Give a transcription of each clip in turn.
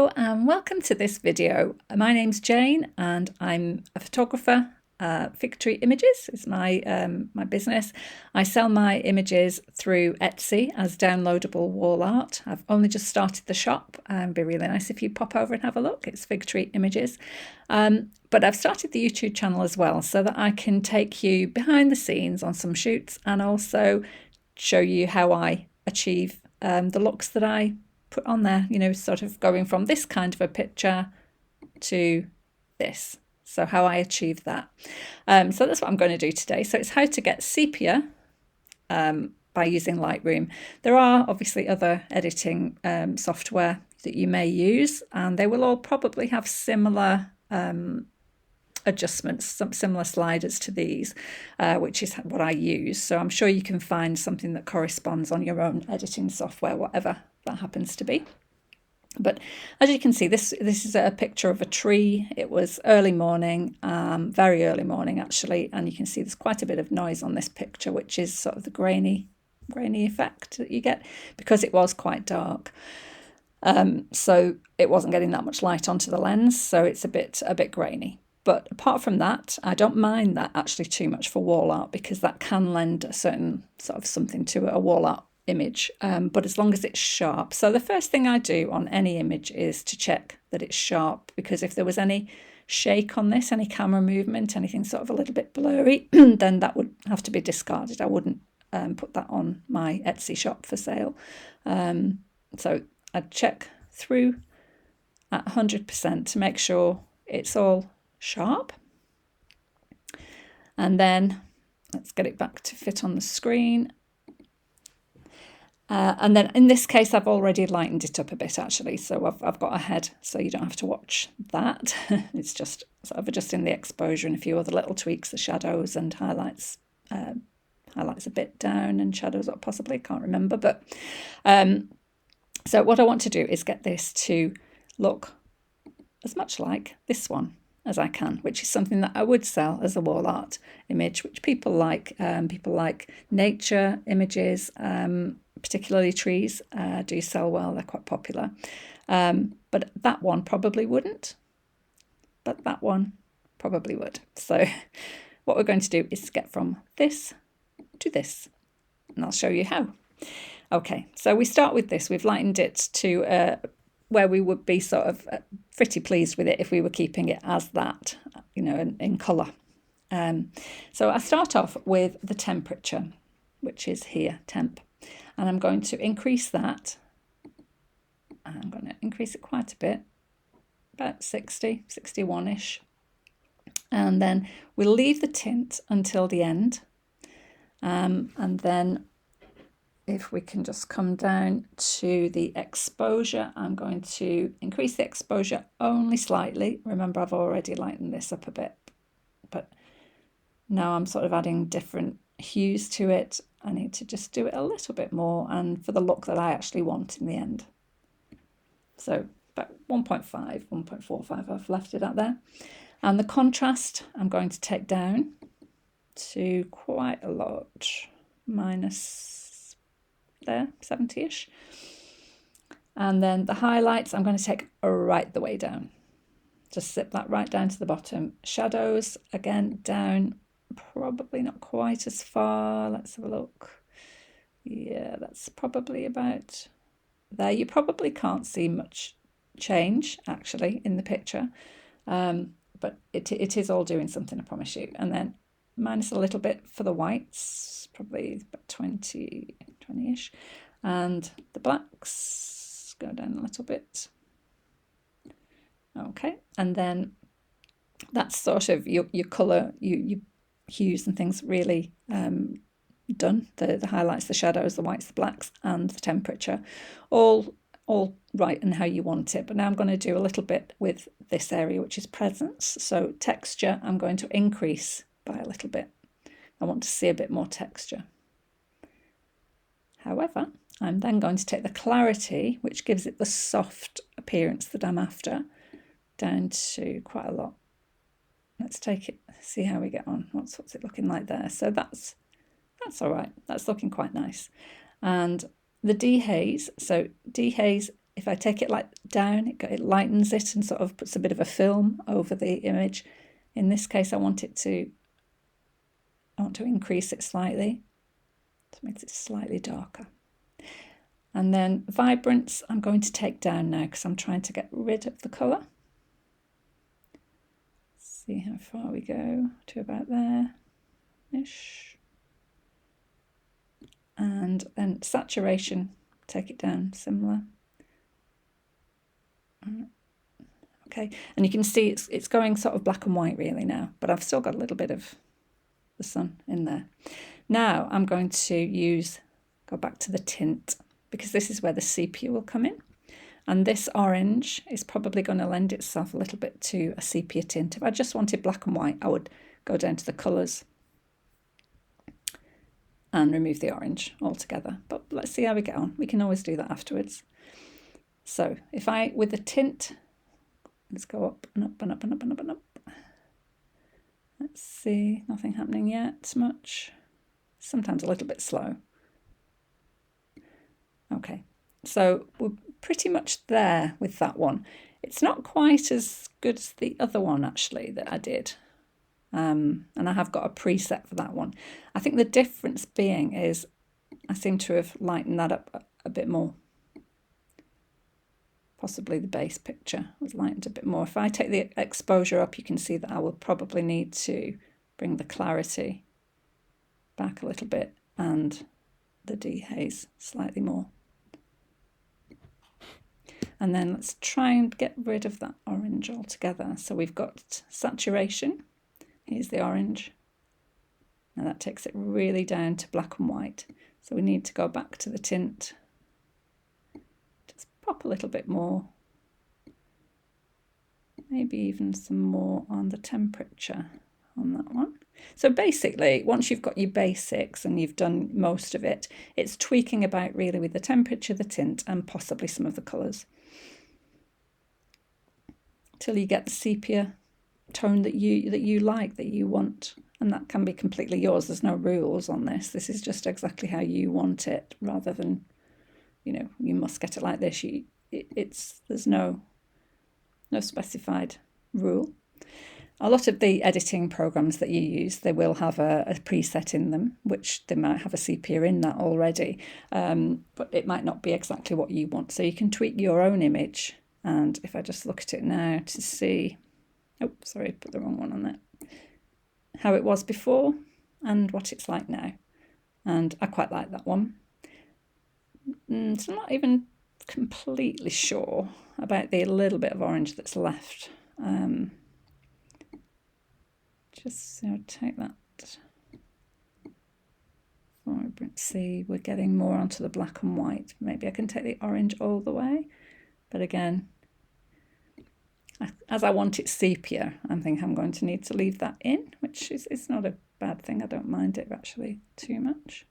Welcome to this video. My name's Jane and I'm a photographer. Fig Tree Images is my business. I sell my images through Etsy as downloadable wall art. I've only just started the shop and it'd be really nice if you pop over and have a look. It's Fig Tree Images. But I've started the YouTube channel as well so that I can take you behind the scenes on some shoots and also show you how I achieve the looks that I put on there, you know, sort of going from this kind of a picture to this. So how I achieve that. So that's what I'm going to do today. So it's how to get sepia by using Lightroom. There are obviously other editing software that you may use, and they will all probably have similar adjustments, some similar sliders to these, which is what I use. So I'm sure you can find something that corresponds on your own editing software, whatever that happens to be. But as you can see, this is a picture of a tree. It was early morning, very early morning actually, and you can see there's quite a bit of noise on this picture, which is sort of the grainy effect that you get because it was quite dark. So it wasn't getting that much light onto the lens, so it's a bit grainy. But apart from that, I don't mind that actually too much for wall art because that can lend a certain sort of something to a wall art image, but as long as it's sharp. So the first thing I do on any image is to check that it's sharp, because if there was any shake on this, any camera movement, anything sort of a little bit blurry, then that would have to be discarded. I wouldn't put that on my Etsy shop for sale. So I'd check through at 100% to make sure it's all sharp. And then let's get it back to fit on the screen. And then in this case, I've already lightened it up a bit actually. So I've got a head, so you don't have to watch that. It's just sort of adjusting the exposure and a few other little tweaks, the shadows and highlights a bit down and shadows up possibly, can't remember. But so what I want to do is get this to look as much like this one as I can, which is something that I would sell as a wall art image, which people like. People like nature images, particularly trees, do sell well. They're quite popular. But that one probably wouldn't. But that one probably would. So what we're going to do is get from this to this. And I'll show you how. Okay, so we start with this. We've lightened it to where we would be sort of pretty pleased with it if we were keeping it as that, you know, in colour. So I start off with the temperature, which is here, temp. And I'm going to increase that. I'm going to increase it quite a bit, about 60, 61-ish. And then we'll leave the tint until the end. And then if we can just come down to the exposure, I'm going to increase the exposure only slightly. Remember, I've already lightened this up a bit, but now I'm sort of adding different hues to it. I need to just do it a little bit more and for the look that I actually want in the end. So about 1.5, 1.45 I've left it at there. And the contrast I'm going to take down to quite a lot, minus there, 70-ish. And then the highlights I'm going to take right the way down. Just zip that right down to the bottom. Shadows, again, down. Probably not quite as far. Let's have a look. Yeah, that's probably about there. You probably can't see much change actually in the picture, but it is all doing something, I promise you. And then minus a little bit for the whites, probably about 20-ish, and the blacks go down a little bit. Okay, and then that's sort of your colour, you hues and things really done. The highlights, the shadows, the whites, the blacks, and the temperature, all right and how you want it. But now I'm going to do a little bit with this area, which is presence. So texture, I'm going to increase by a little bit. I want to see a bit more texture. However, I'm then going to take the clarity, which gives it the soft appearance that I'm after, down to quite a lot. Let's take it, see how we get on. What's it looking like there? So that's all right. That's looking quite nice. And the dehaze, so dehaze if I take it like down, it lightens it and sort of puts a bit of a film over the image. In this case, I want to increase it slightly to make it slightly darker. And then vibrance, I'm going to take down now because I'm trying to get rid of the colour. See how far we go to about there-ish. And then saturation, take it down, similar. Okay, and you can see it's going sort of black and white really now, but I've still got a little bit of the sun in there. Now I'm going to go back to the tint, because this is where the sepia will come in. And this orange is probably going to lend itself a little bit to a sepia tint. If I just wanted black and white, I would go down to the colours and remove the orange altogether. But let's see how we get on. We can always do that afterwards. So if with the tint, let's go up and up and up and up and up and up. Let's see, nothing happening yet much. Sometimes a little bit slow. Okay, so we're pretty much there with that one. It's not quite as good as the other one actually that I did. And I have got a preset for that one. I think the difference being is I seem to have lightened that up a bit more. Possibly the base picture was lightened a bit more. If I take the exposure up, you can see that I will probably need to bring the clarity back a little bit and the dehaze slightly more. And then let's try and get rid of that orange altogether. So we've got saturation. Here's the orange. Now that takes it really down to black and white. So we need to go back to the tint. Just pop a little bit more. Maybe even some more on the temperature on that one. So basically, once you've got your basics and you've done most of it, it's tweaking about really with the temperature, the tint, and possibly some of the colours, till you get the sepia tone that you like, that you want. And that can be completely yours. There's no rules on this. This is just exactly how you want it, rather than, you must get it like this. There's no specified rule. A lot of the editing programs that you use, they will have a preset in them, which they might have a sepia in that already, but it might not be exactly what you want. So you can tweak your own image. And if I just look at it now to see, oh, sorry, put the wrong one on there, how it was before and what it's like now. And I quite like that one. So I'm not even completely sure about the little bit of orange that's left. Just take that vibrancy. We're getting more onto the black and white. Maybe I can take the orange all the way. But again, as I want it sepia, I think I'm going to need to leave that in, which is not a bad thing. I don't mind it actually too much.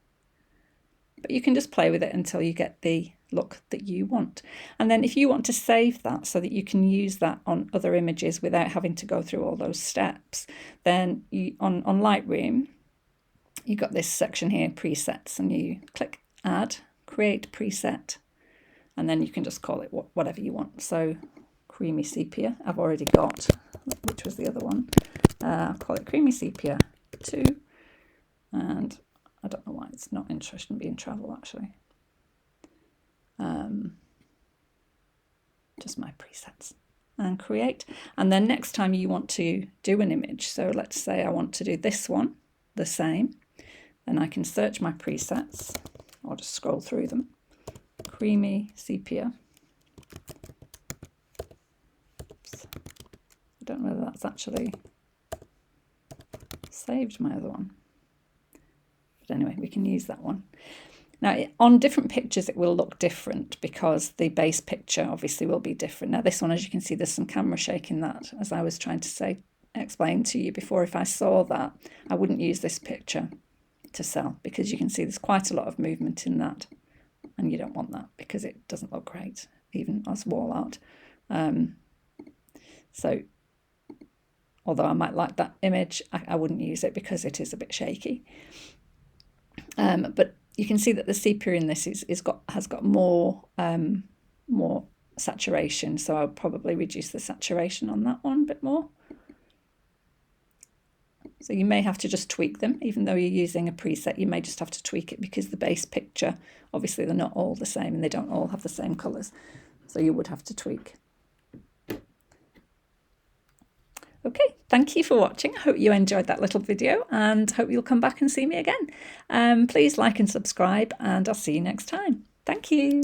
But you can just play with it until you get the look that you want. And then if you want to save that so that you can use that on other images without having to go through all those steps, then on Lightroom, you've got this section here, presets, and you click add, create preset, and then you can just call it whatever you want. So creamy sepia, I've already got, which was the other one. I'll call it creamy sepia 2, and I don't know why it's not interested in being travel actually. Just my presets, and create. And then next time you want to do an image, so let's say I want to do this one the same, then I can search my presets or just scroll through them. Creamy sepia. Oops. I don't know whether that's actually saved my other one. But anyway, we can use that one. Now, on different pictures, it will look different because the base picture obviously will be different. Now, this one, as you can see, there's some camera shake in that, as I was trying to explain to you before. If I saw that, I wouldn't use this picture to sell, because you can see there's quite a lot of movement in that, and you don't want that because it doesn't look great, even as wall art. So, although I might like that image, I wouldn't use it because it is a bit shaky. But you can see that the sepia in this has got more more saturation, so I'll probably reduce the saturation on that one a bit more. So you may have to just tweak them, even though you're using a preset, you may just have to tweak it because the base picture, obviously they're not all the same and they don't all have the same colours. So you would have to tweak. Okay, thank you for watching. I hope you enjoyed that little video and hope you'll come back and see me again. Please like and subscribe and I'll see you next time. Thank you.